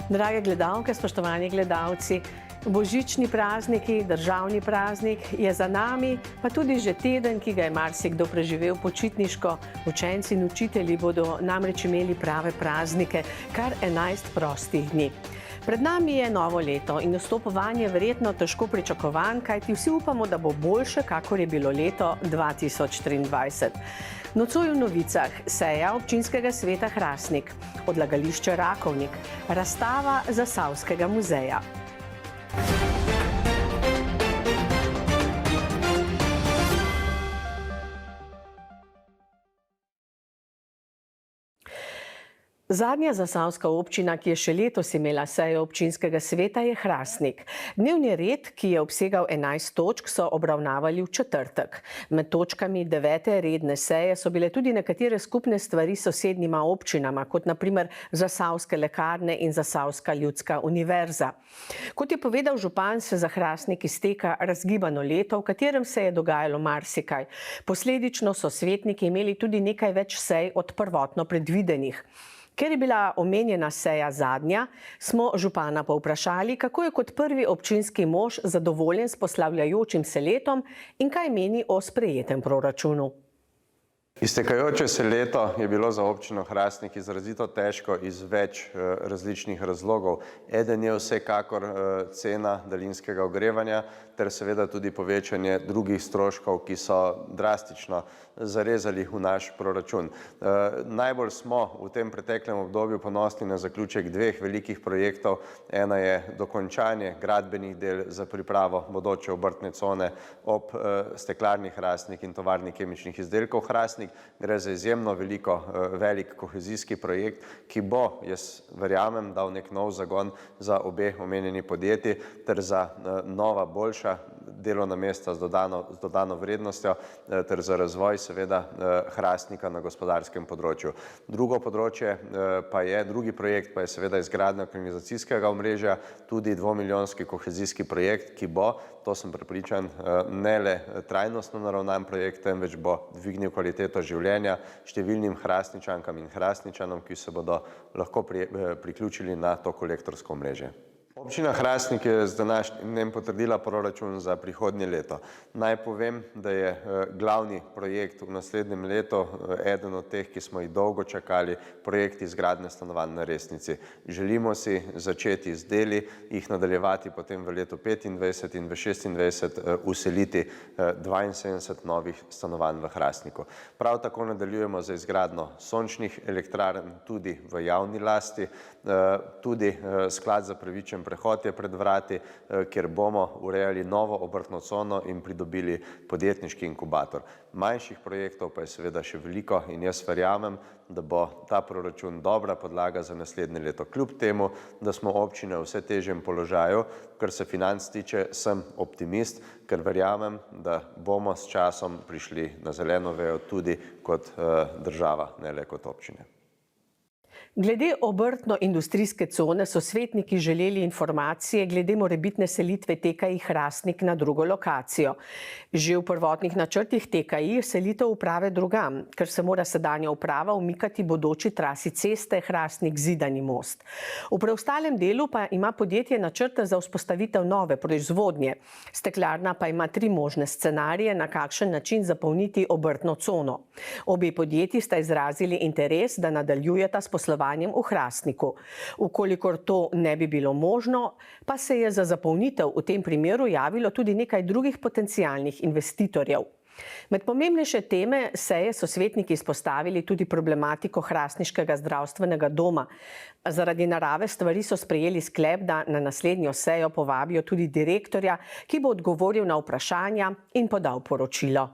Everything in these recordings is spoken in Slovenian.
Drage gledalke, spoštovani gledalci, božični prazniki, državni praznik je za nami, pa tudi že teden, ki ga je marsikdo preživel počitniško. Učenci in učitelji bodo namreč imeli prave praznike, kar 11 prostih dni. Pred nami je novo leto in vstopovanje verjetno težko pričakovan, kajti vsi upamo, da bo boljše, kakor je bilo leto 2023. Nocoj v novicah seja občinskega sveta Hrastnik, odlagališče Rakovnik, razstava Zasavskega muzeja. Zadnja zasavska občina, ki je še letos imela sejo občinskega sveta, je Hrastnik. Dnevni red, ki je obsegal 11 točk, so obravnavali v četrtek. Med točkami 9. redne seje so bile tudi nekatere skupne stvari s sosednjima občinama, kot na primer Zasavske lekarne in Zasavska ljudska univerza. Kot je povedal župan, se za Hrastnik izteka razgibano leto, v katerem se je dogajalo marsikaj. Posledično so svetniki imeli tudi nekaj več sej od prvotno predvidenih. Ker je bila omenjena seja zadnja, smo župana povprašali, kako je kot prvi občinski mož zadovoljen s poslavljajočim se letom in kaj meni o sprejetem proračunu. Iztekajoče se leto je bilo za občino Hrastnik izrazito težko iz več različnih razlogov. Eden je vsekakor cena daljinskega ogrevanja ter seveda tudi povečanje drugih stroškov, ki so drastično zarezali v naš proračun. Najbolj smo v tem preteklem obdobju ponosni na zaključek dveh velikih projektov. Ena je dokončanje gradbenih del za pripravo bodoče obrtne cone ob steklarni Hrastnik in tovarni kemičnih izdelkov Hrastnik. Gre za izjemno velik kohezijski projekt, ki bo, jaz verjamem, dal nek nov zagon za obe omenjeni podjetji ter za nova, boljša delovna mesta z dodano vrednostjo ter za razvoj seveda Hrastnika na gospodarskem področju. Drugi projekt pa je seveda izgradnja kanalizacijskega omrežja, tudi 2-milijonski kohezijski projekt, ki bo, to sem prepričan, ne le trajnostno naravnan projekt, temveč bo dvignil kvaliteto življenja številnim Hrastničankam in Hrastničanom, ki se bodo lahko priključili na to kolektorsko omrežje. Občina Hrastnik je z današnjim dnem potrdila proračun za prihodnje leto. Naj povem, da je glavni projekt v naslednjem letu, eden od teh, ki smo jih dolgo čakali, projekt izgradnje stanovanj na Resnici. Želimo si začeti z deli, jih nadaljevati potem v letu 2025 in v 2026 useliti 72 novih stanovanj v Hrastniku. Prav tako nadaljujemo za izgradnjo sončnih elektrarn tudi v javni lasti, tudi sklad za pravičen prehod je pred vrati, kjer bomo urejali novo obrtno cono in pridobili podjetniški inkubator. Manjših projektov pa je seveda še veliko in jaz verjamem, da bo ta proračun dobra podlaga za naslednje leto. Kljub temu, da smo občine v vse težjem položaju, kar se financ tiče, sem optimist, ker verjamem, da bomo s časom prišli na zeleno vejo tudi kot država, ne le kot občine. Glede obrtno-industrijske cone so svetniki želeli informacije glede morebitne selitve TKI Hrastnik na drugo lokacijo. Že v prvotnih načrtih TKI je selitev uprave drugam, ker se mora sedanja uprava umikati bodoči trasi ceste Hrastnik-Zidani most. V preostalem delu pa ima podjetje načrte za vzpostavitev nove proizvodnje. Steklarna pa ima 3 možne scenarije, na kakšen način zapolniti obrtno cono. Obe podjetji sta izrazili interes, da nadaljujeta s poslovanjem v Hrastniku. Ukolikor to ne bi bilo možno, pa se je za zapolnitev v tem primeru javilo tudi nekaj drugih potencialnih investitorjev. Med pomembnejše teme seje so svetniki izpostavili tudi problematiko hrastniškega zdravstvenega doma. Zaradi narave stvari so sprejeli sklep, da na naslednjo sejo povabijo tudi direktorja, ki bo odgovoril na vprašanja in podal poročilo.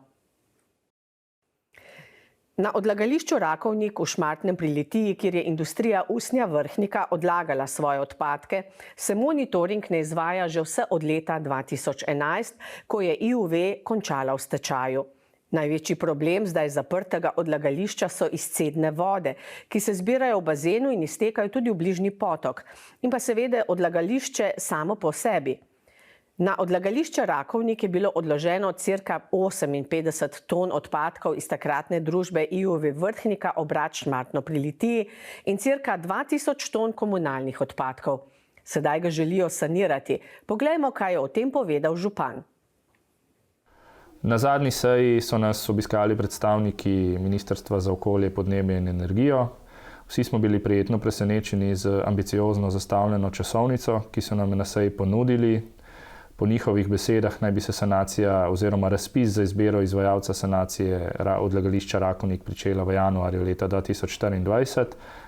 Na odlagališču Rakovnik v Šmartnem pri Litiji, kjer je industrija usnja Vrhnika odlagala svoje odpadke, se monitoring ne izvaja že vse od leta 2011, ko je IUV končala v stečaju. Največji problem zdaj zaprtega odlagališča so izcedne vode, ki se zbirajo v bazenu in iztekajo tudi v bližnji potok, in pa seveda odlagališče samo po sebi. Na odlagališče Rakovnik je bilo odloženo cirka 58 ton odpadkov iz takratne družbe IUV Vrhnika obrat Šmartno pri Litiji in cirka 2000 ton komunalnih odpadkov. Sedaj ga želijo sanirati. Poglejmo, kaj je o tem povedal župan. Na zadnji seji so nas obiskali predstavniki Ministrstva za okolje, podnebje in energijo. Vsi smo bili prijetno presenečeni z ambiciozno zastavljeno časovnico, ki so nam na seji ponudili. Po njihovih besedah naj bi se sanacija oziroma razpis za izbiro izvajalca sanacije odlagališča Rakovnik pričela v januarju leta 2024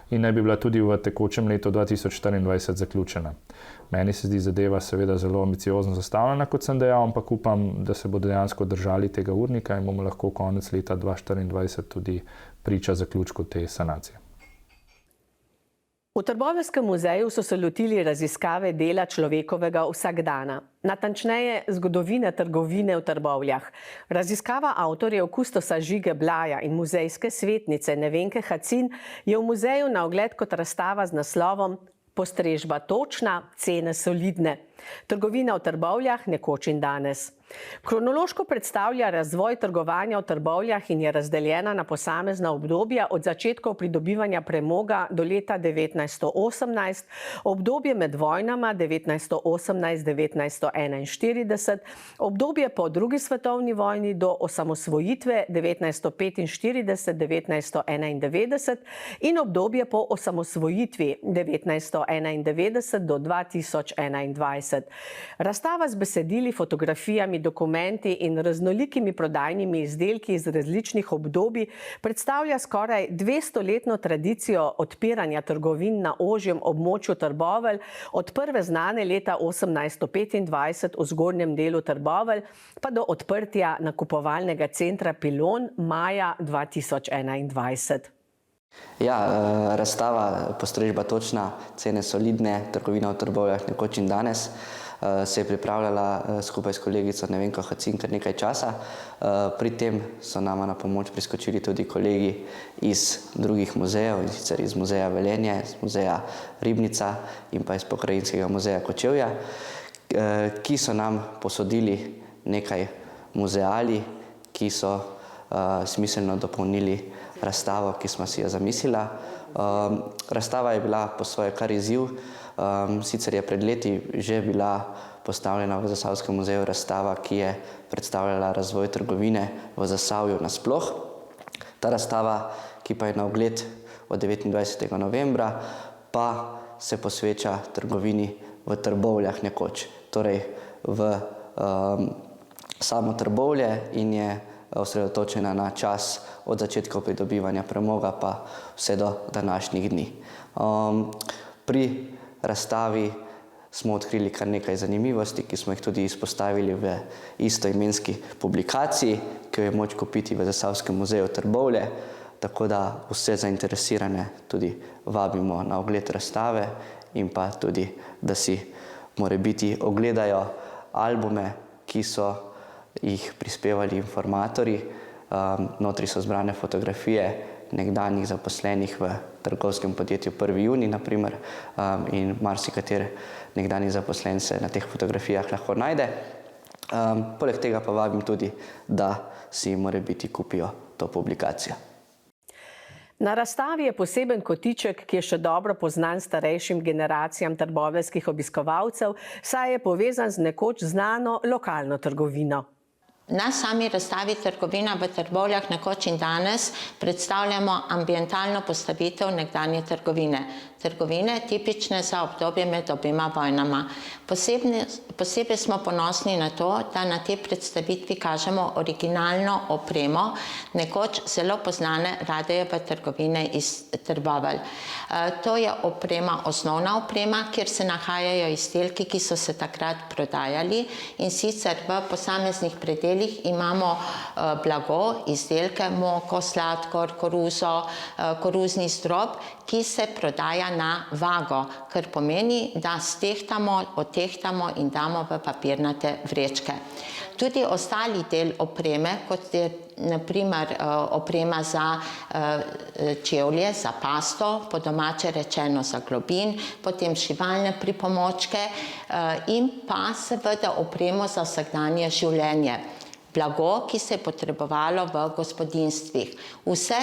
in naj bi bila tudi v tekočem letu 2024 zaključena. Meni se zdi zadeva seveda zelo ambiciozno zastavljena, kot sem dejal, ampak upam, da se bodo dejansko držali tega urnika in bomo lahko konec leta 2024 tudi priča zaključku te sanacije. V Trboveljskem muzeju so se lotili raziskave dela človekovega vsakdana, natančneje zgodovine trgovine v Trbovljah. Raziskava avtorjev kustosa Žige Blaja in muzejske svetnice Nevenke Hacin je v muzeju na ogled kot razstava z naslovom Postrežba točna, cene solidne. Trgovina v Trbovljah nekoč in danes. Kronološko predstavlja razvoj trgovanja v Trbovljah in je razdeljena na posamezna obdobja od začetkov pridobivanja premoga do leta 1918, obdobje med vojnama 1918-1941, obdobje po drugi svetovni vojni do osamosvojitve 1945-1991 in obdobje po osamosvojitvi 1991 do 2021. Razstava z besedili, fotografijami, dokumenti in raznolikimi prodajnimi izdelki iz različnih obdobij predstavlja skoraj 200-letno tradicijo odpiranja trgovin na ožjem območju Trbovelj, od prve znane leta 1825 v zgornjem delu Trbovelj pa do odprtja nakupovalnega centra Pilon maja 2021. Ja, razstava Postrežba točna, cene solidne, trgovina v Trbovljah nekoč in danes se je pripravljala skupaj s kolegico Nevenko Hacin kar nekaj časa. Pri tem so nama na pomoč priskočili tudi kolegi iz drugih muzejev, in sicer iz muzeja Velenje, iz muzeja Ribnica in pa iz Pokrajinskega muzeja Kočevja, ki so nam posodili nekaj muzealij, ki so smiselno dopolnili razstavo, ki smo si jo zamislila. Razstava je bila po svoje kar izziv, sicer je pred leti že bila postavljena v Zasavskem muzeju razstava, ki je predstavljala razvoj trgovine v Zasavju nasploh. Ta razstava, ki pa je na ogled od 29. novembra, pa se posveča trgovini v Trbovljah nekoč, torej v samo Trbovlje in je osredotočena na čas od začetkov pridobivanja premoga pa vse do današnjih dni. Pri razstavi smo odkrili kar nekaj zanimivosti, ki smo jih tudi izpostavili v istoimenski publikaciji, ki jo je moč kupiti v Zasavskem muzeju Trbovlje, tako da vse zainteresirane tudi vabimo na ogled razstave in pa tudi, da si morebiti ogledajo albume, ki so jih prispevali informatorji. Notri so zbrane fotografije nekdanjih zaposlenih v trgovskem podjetju 1. junij, na primer, in marsikater nekdanji zaposlen se na teh fotografijah lahko najde. Poleg tega pa vabim tudi, da si morebiti kupijo to publikacijo. Na razstavi je poseben kotiček, ki je še dobro poznan starejšim generacijam trboveljskih obiskovalcev, saj je povezan z nekoč znano lokalno trgovino. Na sami razstavi Trgovina v Trbovljah nekoč in danes predstavljamo ambientalno postavitev nekdanje trgovine. Trgovine tipične za obdobje med obima vojnama. Posebej smo ponosni na to, da na tej predstavitvi kažemo originalno opremo, nekoč zelo poznane Radejeve trgovine iz Trbovelj. To je oprema, osnovna oprema, kjer se nahajajo izdelki, ki so se takrat prodajali, in sicer v posameznih predelih imamo blago, izdelke, moko, sladkor, koruzo, koruzni zdrob, ki se prodaja na vago, kar pomeni, da stehtamo, odtehtamo in damo v papirnate vrečke. Tudi ostali del opreme, kot je naprimer oprema za čevlje, za pasto, po domače rečeno za globin, potem šivalne pripomočke in pa seveda opremo za vsakdanje življenje. Blago, ki se je potrebovalo v gospodinjstvih. Vse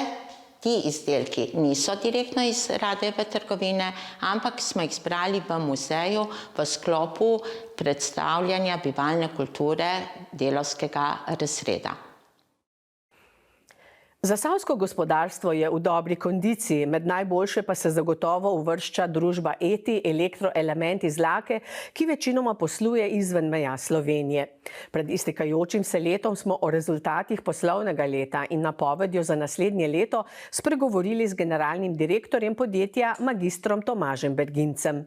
ti izdelki niso direktno iz Radojeve trgovine, ampak smo jih zbrali v muzeju v sklopu predstavljanja bivalne kulture delavskega razreda. Zasavsko gospodarstvo je v dobri kondiciji, med najboljše pa se zagotovo uvršča družba ETI Elektroelement iz Lake, ki večinoma posluje izven meja Slovenije. Pred iztekajočim se letom smo o rezultatih poslovnega leta in napovedjo za naslednje leto spregovorili z generalnim direktorjem podjetja magistrom Tomažem Bergincem.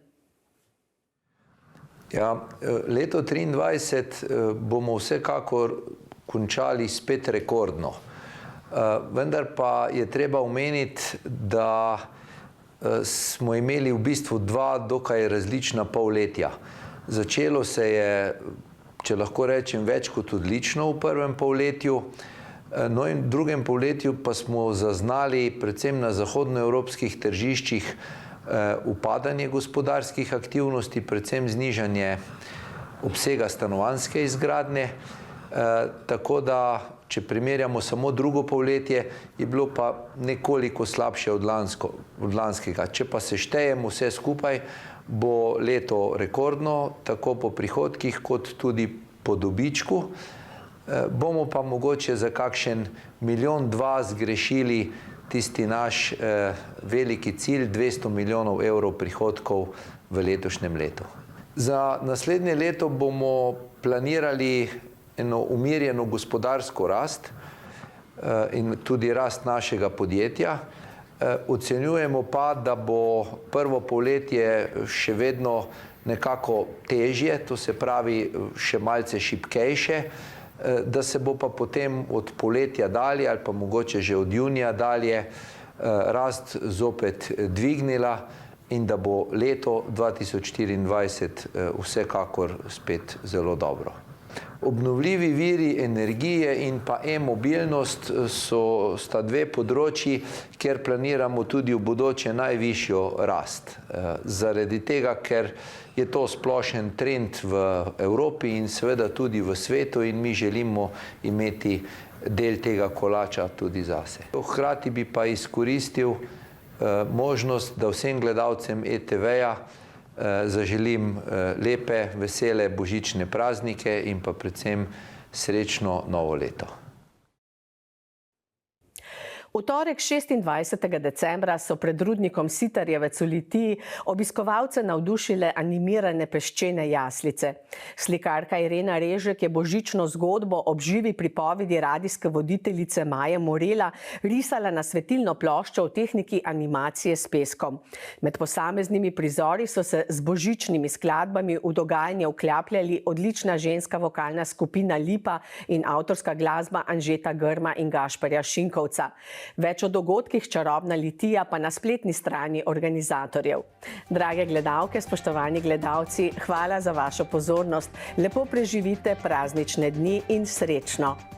Ja, leto 2023 bomo vsekakor končali spet rekordno. Vendar pa je treba omeniti, da smo imeli v bistvu dva dokaj različna polletja. Začelo se je, če lahko rečem, več kot odlično v prvem polletju, no in v drugem polletju pa smo zaznali predvsem na zahodnoevropskih tržiščih upadanje gospodarskih aktivnosti, predvsem znižanje obsega stanovanjske izgradnje, tako da če primerjamo samo drugo polletje, je bilo pa nekoliko slabše od lanskega. Če pa se štejemo vse skupaj, bo leto rekordno, tako po prihodkih kot tudi po dobičku. Bomo pa mogoče za kakšen 1,2 milijona zgrešili tisti naš veliki cilj 200 milijonov evrov prihodkov v letošnjem letu. Za naslednje leto bomo planirali eno umirjeno gospodarsko rast in tudi rast našega podjetja. Ocenjujemo pa, da bo prvo polletje še vedno nekako težje, to se pravi še malce šibkejše, da se bo pa potem od poletja dalje ali pa mogoče že od junija dalje rast zopet dvignila in da bo leto 2024 vsekakor spet zelo dobro. Obnovljivi viri energije in pa e-mobilnost sta dve področji, kjer planiramo tudi v bodoče najvišjo rast. Zaradi tega, ker je to splošen trend v Evropi in seveda tudi v svetu in mi želimo imeti del tega kolača tudi zase. Hkrati bi pa izkoristil možnost, da vsem gledalcem ETV-ja zaželim lepe, vesele božične praznike in pa predvsem srečno novo leto. V torek 26. decembra so pred rudnikom Sitarjevec v Litiji obiskovalce navdušile animirane peščene jaslice. Slikarka Irena Režek je božično zgodbo ob živi pripovedi radijske voditeljice Maje Morela risala na svetilno ploščo v tehniki animacije s peskom. Med posameznimi prizori so se z božičnimi skladbami v dogajanje vklapljali odlična ženska vokalna skupina Lipa in avtorska glasba Anžeta Grma in Gašperja Šinkovca. Več o dogodkih Čarobna Litija pa na spletni strani organizatorjev. Drage gledalke, spoštovani gledalci, hvala za vašo pozornost. Lepo preživite praznične dni in srečno!